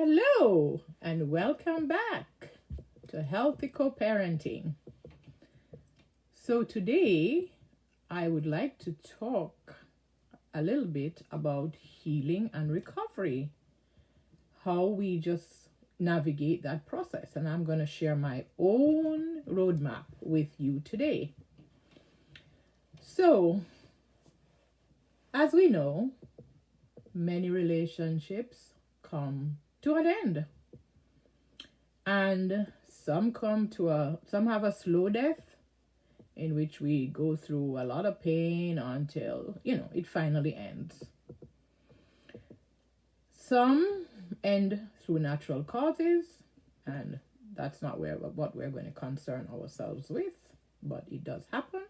Hello and welcome back to Healthy Co-Parenting. So today I would like to talk a little bit about healing and recovery, how we just navigate that process, and I'm going to share my own roadmap with you today. So, as we know, many relationships come to an end, and some have a slow death in which we go through a lot of pain until it finally ends. Some end through natural causes, and that's not what we're going to concern ourselves with, but it does happen.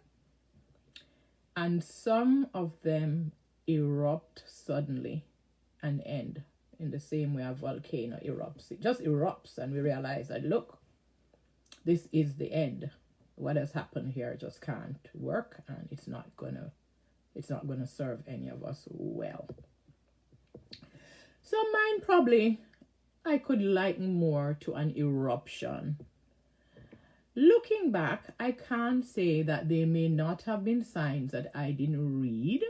And some of them erupt suddenly and end in the same way a volcano erupts. It just erupts and we realize that, look, this is the end. What has happened here just can't work, and it's not gonna serve any of us well. So mine probably I could liken more to an eruption. Looking back, I can't say that they may not have been signs that I didn't read,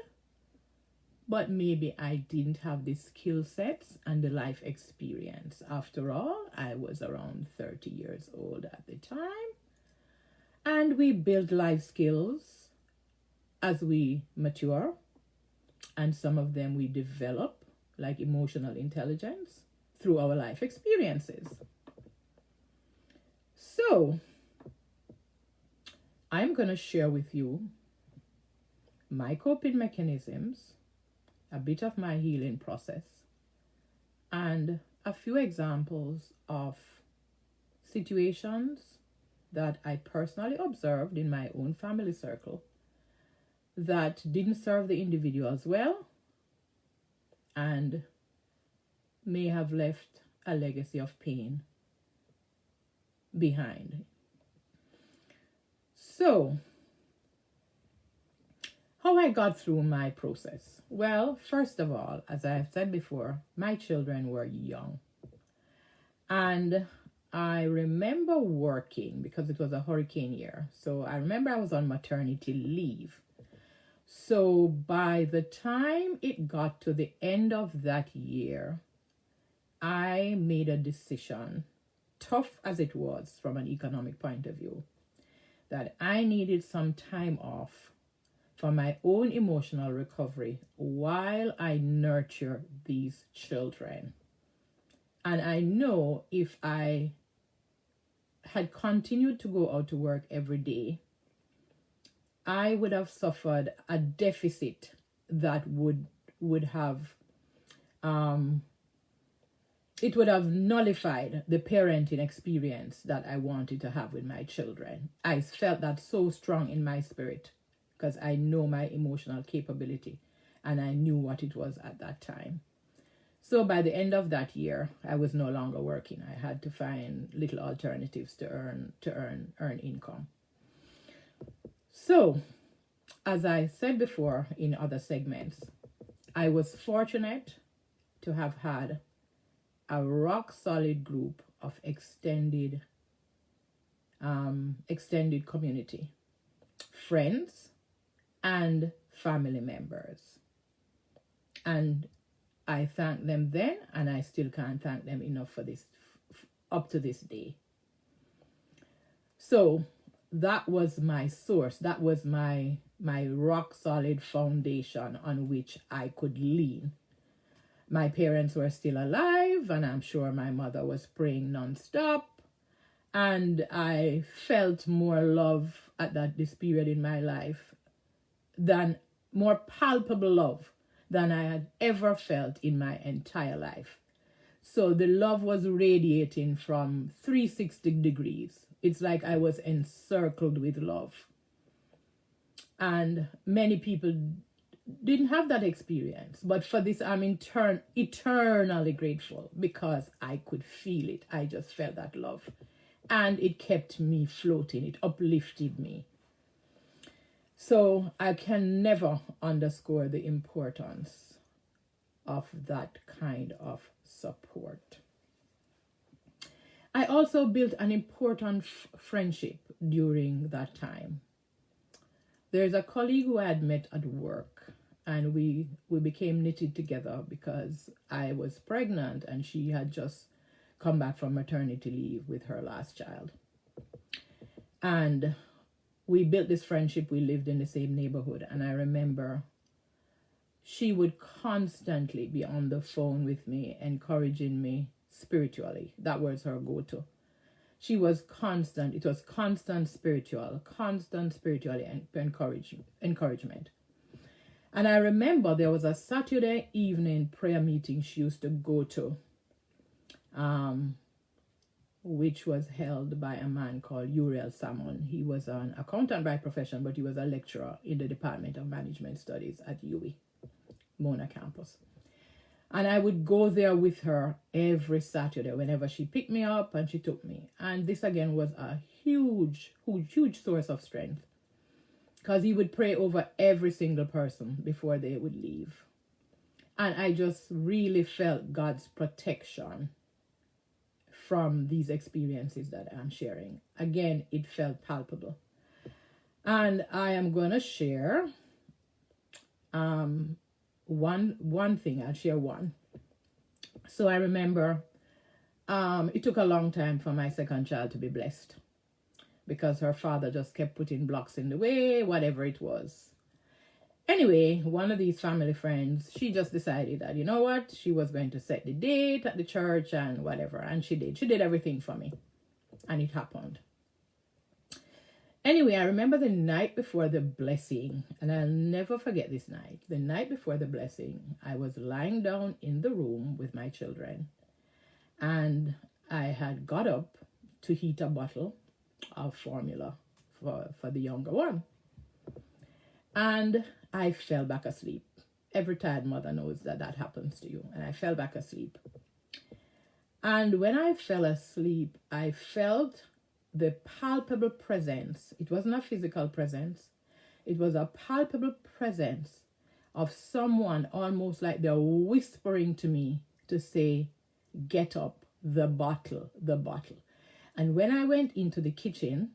but maybe I didn't have the skill sets and the life experience. After all, I was around 30 years old at the time, and we build life skills as we mature, and some of them we develop, like emotional intelligence, through our life experiences. So, I'm going to share with you my coping mechanisms, a bit of my healing process, and a few examples of situations that I personally observed in my own family circle that didn't serve the individuals well and may have left a legacy of pain behind. So, how I got through my process? Well, first of all, as I've said before, my children were young. And I remember working because it was a hurricane year. So I remember I was on maternity leave. So by the time it got to the end of that year, I made a decision, tough as it was from an economic point of view, that I needed some time off for my own emotional recovery while I nurture these children. And I know if I had continued to go out to work every day, I would have suffered a deficit that would have it would have nullified the parenting experience that I wanted to have with my children. I felt that so strong in my spirit because I know my emotional capability and I knew what it was at that time. So by the end of that year, I was no longer working. I had to find little alternatives to earn income. So, as I said before in other segments, I was fortunate to have had a rock solid group of extended community, friends and family members. And I thank them then, and I still can't thank them enough for this up to this day. So that was my source. That was my rock solid foundation on which I could lean. My parents were still alive, and I'm sure my mother was praying nonstop. And I felt more love at this period in my life, more palpable love than I had ever felt in my entire life. So the love was radiating from 360 degrees. It's like I was encircled with love. And many people didn't have that experience. But for this, I'm eternally grateful because I could feel it. I just felt that love. And it kept me floating. It uplifted me. So I can never underscore the importance of that kind of support. also built an important friendship during that time. There's a colleague who I had met at work, and we became knitted together because I was pregnant and she had just come back from maternity leave with her last child. And we built this friendship. We lived in the same neighborhood, and I remember she would constantly be on the phone with me, encouraging me spiritually. That was her go-to. She was constant. It was constant spiritually and encouragement. And I remember there was a Saturday evening prayer meeting she used to go to, which was held by a man called Uriel Salmon. He was an accountant by profession, but he was a lecturer in the Department of Management Studies at UWI, Mona campus. And I would go there with her every Saturday whenever she picked me up and she took me. And this again was a huge source of strength, because he would pray over every single person before they would leave. And I just really felt God's protection from these experiences that I'm sharing. Again, it felt palpable. And I am going to share one thing. I'll share one. So I remember it took a long time for my second child to be blessed, because her father just kept putting blocks in the way, whatever it was. Anyway, one of these family friends, she just decided that, you know what, she was going to set the date at the church and whatever. And she did. She did everything for me. And it happened. Anyway, I remember the night before the blessing, and I'll never forget this night. The night before the blessing, I was lying down in the room with my children, and I had got up to heat a bottle of formula for the younger one. And I fell back asleep. Every tired mother knows that that happens to you. And I fell back asleep. And when I fell asleep, I felt the palpable presence. It wasn't a physical presence. It was a palpable presence of someone, almost like they're whispering to me to say, get up, the bottle, the bottle. And when I went into the kitchen,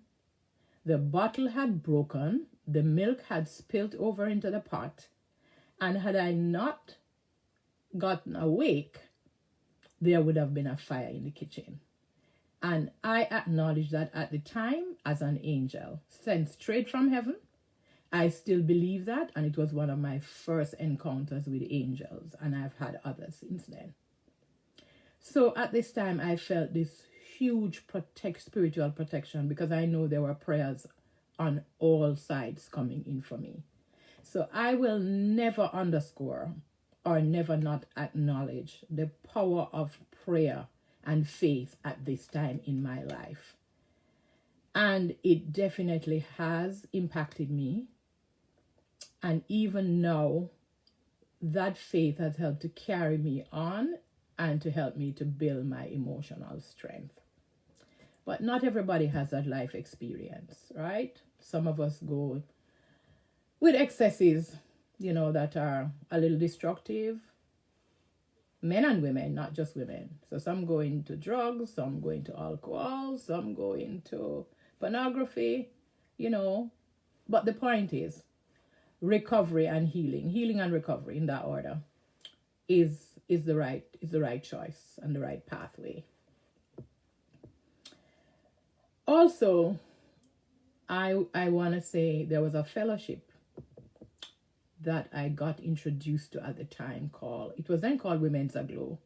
the bottle had broken, the milk had spilled over into the pot, and had I not gotten awake, there would have been a fire in the kitchen. And I acknowledged that at the time as an angel, sent straight from heaven. I still believe that, and it was one of my first encounters with angels, and I've had others since then. So at this time, I felt this huge spiritual protection, because I know there were prayers on all sides coming in for me. So I will never underscore or never not acknowledge the power of prayer and faith at this time in my life. And it definitely has impacted me. And even now, that faith has helped to carry me on and to help me to build my emotional strength. But not everybody has that life experience, right? Some of us go with excesses, that are a little destructive. Men and women, not just women. So some go into drugs, some go into alcohol, some go into pornography, But the point is, recovery and healing and recovery in that order is the right choice and the right pathway. Also, I want to say there was a fellowship that I got introduced to at the time it was then called Women's Aglow.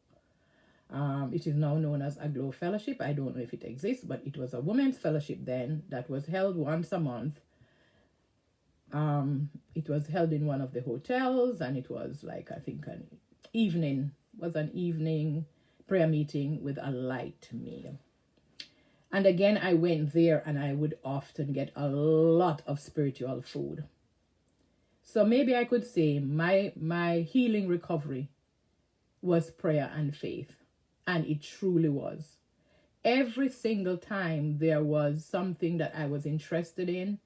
It is now known as Aglow Fellowship. I don't know if it exists, but it was a women's fellowship then that was held once a month. It was held in one of the hotels, and it was like, I think, an evening prayer meeting with a light meal. And again, I went there, and I would often get a lot of spiritual food. So maybe I could say my healing recovery was prayer and faith. And it truly was. Every single time there was something that I was interested in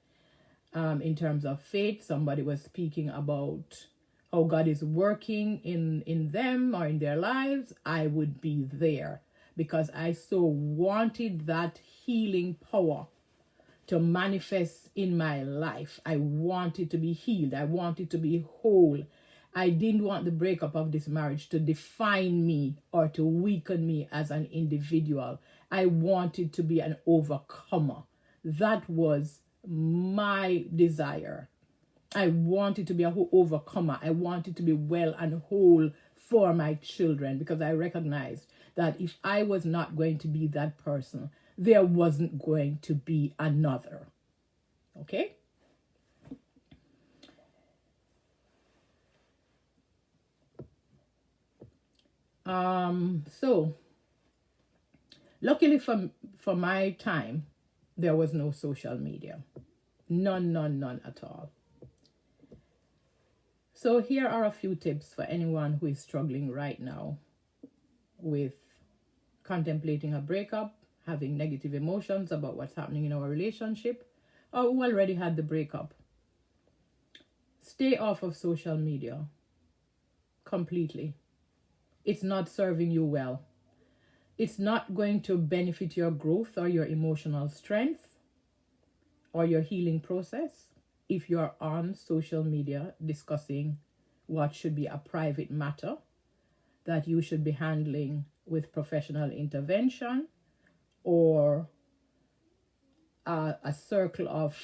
terms of faith, somebody was speaking about how God is working in them or in their lives, I would be there, because I so wanted that healing power to manifest in my life. I wanted to be healed. I wanted to be whole. I didn't want the breakup of this marriage to define me or to weaken me as an individual. I wanted to be an overcomer. That was my desire. I wanted to be an overcomer. I wanted to be well and whole for my children, because I recognized that if I was not going to be that person, there wasn't going to be another. Okay? So luckily for my time, there was no social media. None at all. So here are a few tips for anyone who is struggling right now with contemplating a breakup, having negative emotions about what's happening in our relationship, or who already had the breakup. Stay off of social media completely. It's not serving you well. It's not going to benefit your growth or your emotional strength or your healing process if you're on social media discussing what should be a private matter that you should be handling with professional intervention or a circle of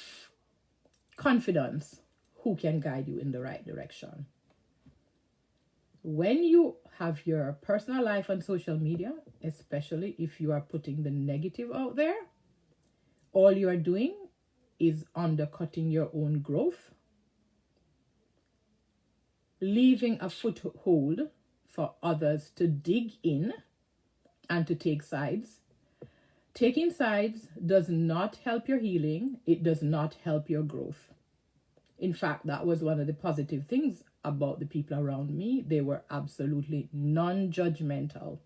confidence who can guide you in the right direction. When you have your personal life on social media, especially if you are putting the negative out there, all you are doing is undercutting your own growth, leaving a foothold for others to dig in and to take sides. Taking sides does not help your healing. It does not help your growth. In fact, that was one of the positive things about the people around me. They were absolutely non-judgmental,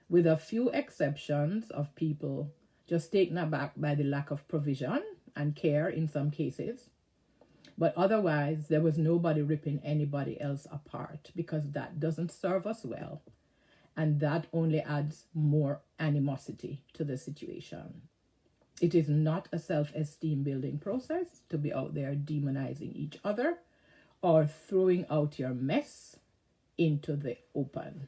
with a few exceptions of people just taken aback by the lack of provision and care in some cases. But otherwise, there was nobody ripping anybody else apart, because that doesn't serve us well. And that only adds more animosity to the situation. It is not a self-esteem building process to be out there demonizing each other or throwing out your mess into the open.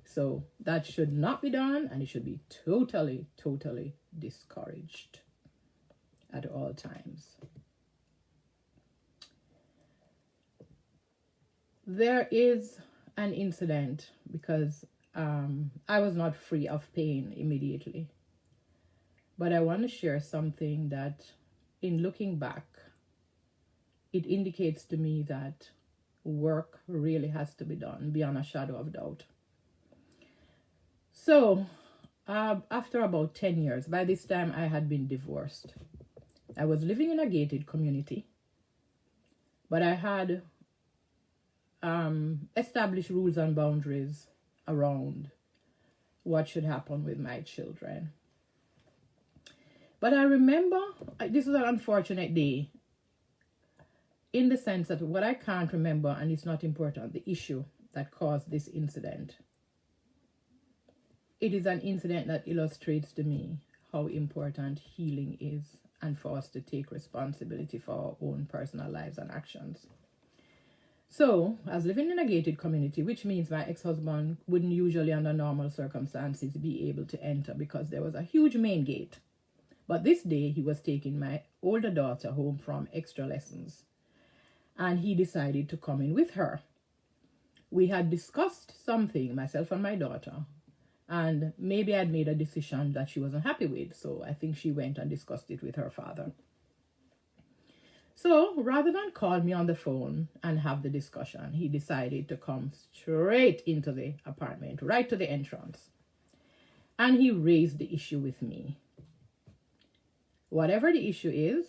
So that should not be done, and it should be totally discouraged at all times. There is an incident, because I was not free of pain immediately. But I want to share something that, in looking back, it indicates to me that work really has to be done beyond a shadow of doubt. So, after about 10 years, by this time I had been divorced. I was living in a gated community, but I had established rules and boundaries around what should happen with my children. But I remember, this was an unfortunate day, in the sense that what I can't remember, and it's not important, the issue that caused this incident. It is an incident that illustrates to me how important healing is, and for us to take responsibility for our own personal lives and actions. So, I was living in a gated community, which means my ex-husband wouldn't usually, under normal circumstances, be able to enter because there was a huge main gate. But this day, he was taking my older daughter home from extra lessons, and he decided to come in with her. We had discussed something, myself and my daughter, and maybe I'd made a decision that she wasn't happy with, so I think she went and discussed it with her father. So, rather than call me on the phone and have the discussion, he decided to come straight into the apartment, right to the entrance. And he raised the issue with me. Whatever the issue is,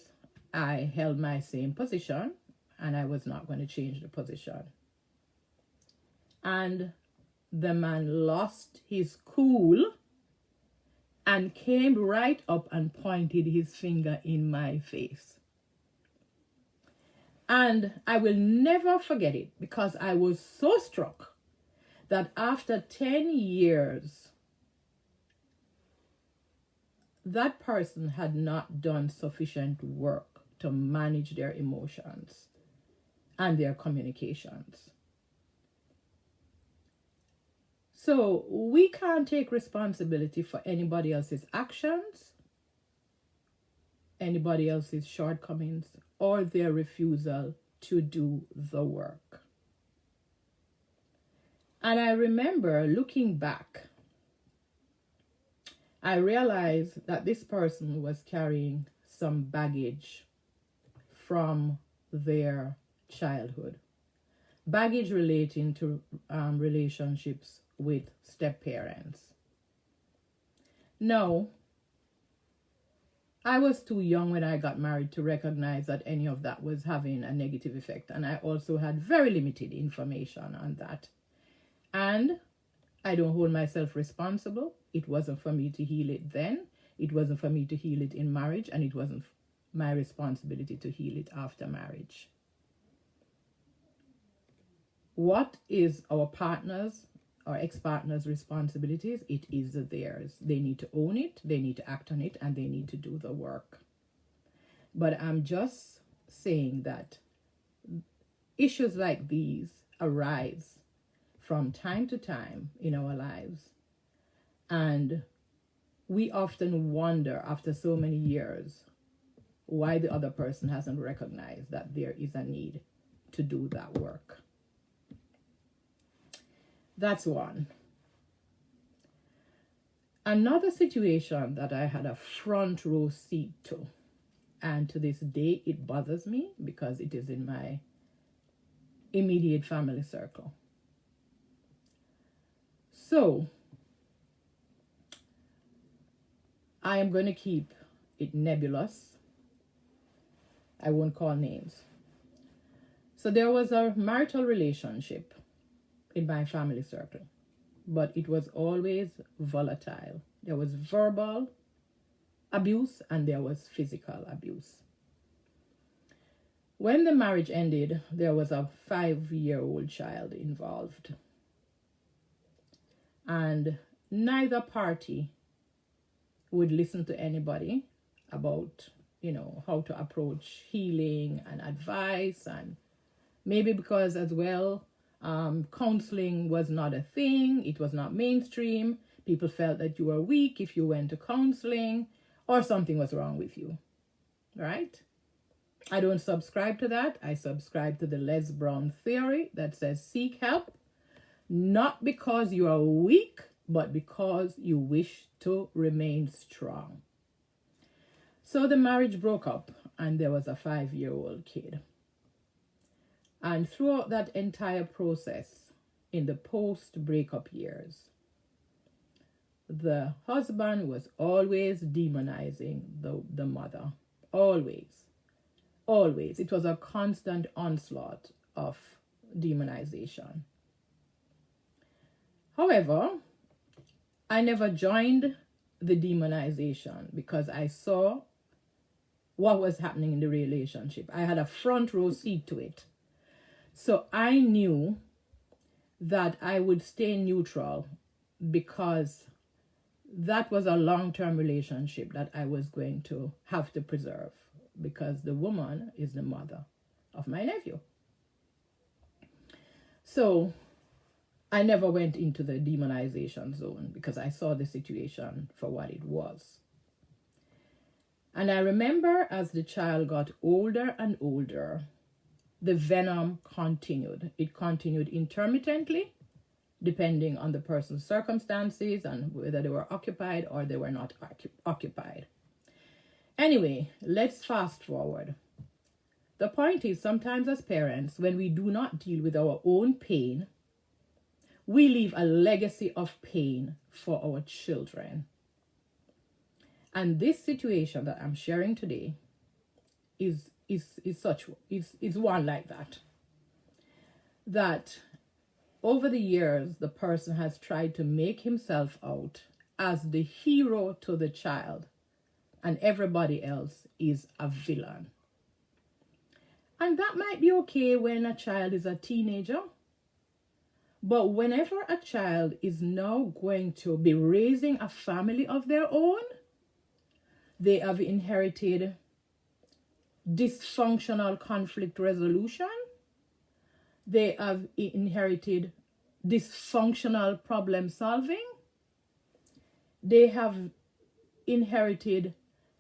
I held my same position, and I was not going to change the position. And the man lost his cool and came right up and pointed his finger in my face. And I will never forget it, because I was so struck that after 10 years, that person had not done sufficient work to manage their emotions and their communications. So we can't take responsibility for anybody else's actions, anybody else's shortcomings, or their refusal to do the work. And I remember looking back, I realized that this person was carrying some baggage from their childhood. Baggage relating to relationships with step-parents. Now, I was too young when I got married to recognize that any of that was having a negative effect. And I also had very limited information on that. And I don't hold myself responsible. It wasn't for me to heal it then. It wasn't for me to heal it in marriage. And it wasn't my responsibility to heal it after marriage. What is our partner's or ex-partner's responsibilities? It is theirs. They need to own it, they need to act on it, and they need to do the work. But I'm just saying that issues like these arise from time to time in our lives. And we often wonder after so many years why the other person hasn't recognized that there is a need to do that work. That's one. Another situation that I had a front row seat to, and to this day it bothers me because it is in my immediate family circle. So, I am going to keep it nebulous. I won't call names. So there was a marital relationship in my family circle, but it was always volatile. There was verbal abuse and there was physical abuse. When the marriage ended, there was a 5-year-old child involved. And neither party would listen to anybody about, how to approach healing and advice. And maybe because as well, counseling was not a thing. It was not mainstream. People felt that you were weak if you went to counseling or something was wrong with you, right? I don't subscribe to that. I subscribe to the Les Brown theory that says seek help, not because you are weak, but because you wish to remain strong. So the marriage broke up and there was a 5-year-old kid. And throughout that entire process, in the post-breakup years, the husband was always demonizing the mother. Always. It was a constant onslaught of demonization. However, I never joined the demonization because I saw what was happening in the relationship. I had a front row seat to it. So I knew that I would stay neutral because that was a long-term relationship that I was going to have to preserve because the woman is the mother of my nephew. So I never went into the demonization zone because I saw the situation for what it was. And I remember as the child got older and older, the venom continued. It continued intermittently, depending on the person's circumstances and whether they were occupied or they were not occupied. Anyway, let's fast forward. The point is, sometimes as parents, when we do not deal with our own pain, we leave a legacy of pain for our children. And this situation that I'm sharing today is one like that. That over the years, the person has tried to make himself out as the hero to the child, and everybody else is a villain. And that might be okay when a child is a teenager, But whenever a child is now going to be raising a family of their own, they have inherited dysfunctional conflict resolution. They have inherited dysfunctional problem solving. They have inherited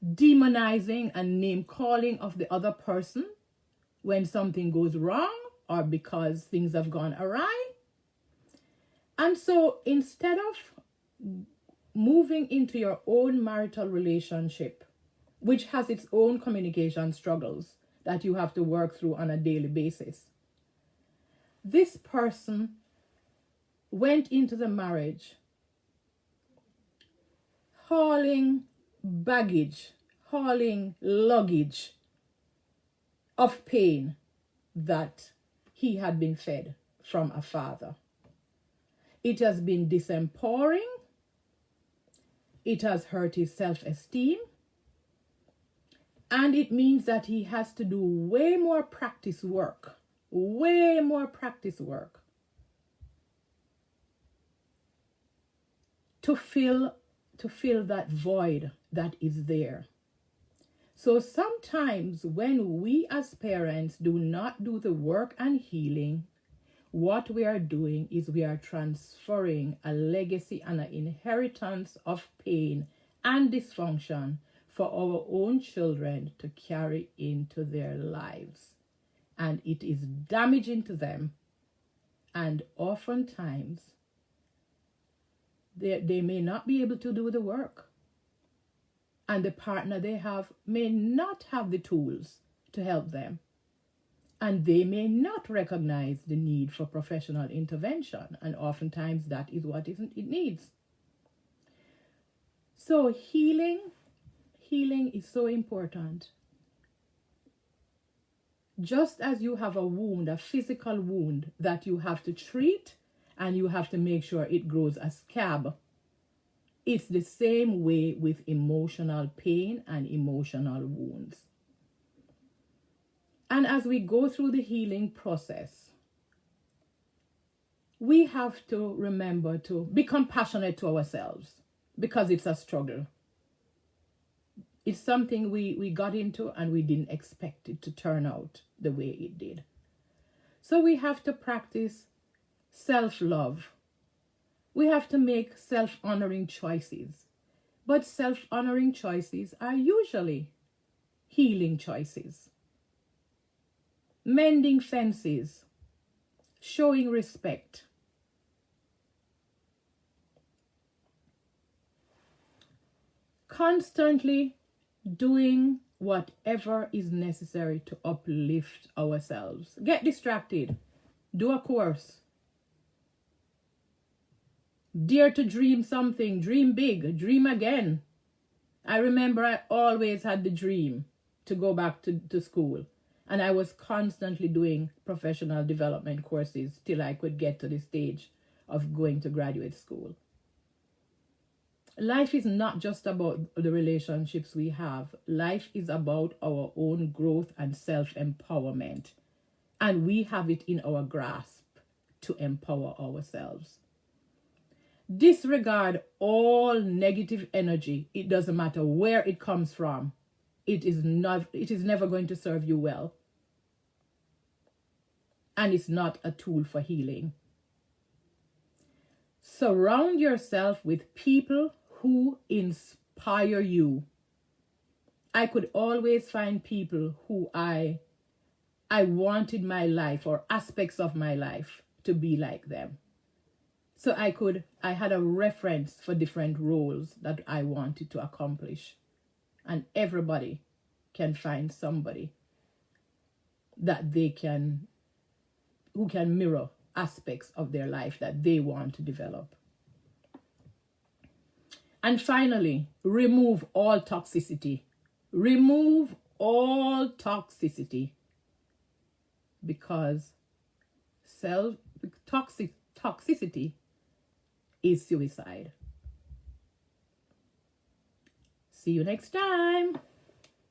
demonizing and name calling of the other person when something goes wrong or because things have gone awry. And so instead of moving into your own marital relationship, which has its own communication struggles that you have to work through on a daily basis, this person went into the marriage hauling baggage, hauling luggage of pain that he had been fed from a father. It has been disempowering. It has hurt his self-esteem. And it means that he has to do way more practice work to fill that void that is there. So sometimes when we as parents do not do the work and healing, what we are doing is we are transferring a legacy and an inheritance of pain and dysfunction for our own children to carry into their lives. And it is damaging to them. And oftentimes, they may not be able to do the work. And the partner they have may not have the tools to help them. And they may not recognize the need for professional intervention. And oftentimes that is what it needs. So healing is so important. Just as you have a wound, a physical wound that you have to treat and you have to make sure it grows a scab, it's the same way with emotional pain and emotional wounds. And as we go through the healing process, we have to remember to be compassionate to ourselves because it's a struggle. It's something we got into and we didn't expect it to turn out the way it did. So we have to practice self-love. We have to make self-honoring choices. But self-honoring choices are usually healing choices. Mending fences, showing respect. Constantly doing whatever is necessary to uplift ourselves. Get distracted. Do a course. Dare to dream something. Dream big. Dream again. I remember I always had the dream to go back to school. And I was constantly doing professional development courses till I could get to the stage of going to graduate school. Life is not just about the relationships we have. Life is about our own growth and self-empowerment. And we have it in our grasp to empower ourselves. Disregard all negative energy. It doesn't matter where it comes from. It is never going to serve you well. And it's not a tool for healing. Surround yourself with people who inspire you. I could always find people who I wanted my life or aspects of my life to be like them. So I had a reference for different roles that I wanted to accomplish. And everybody can find somebody that who can mirror aspects of their life that they want to develop. And finally, remove all toxicity. Remove all toxicity. Because toxicity is suicide. See you next time.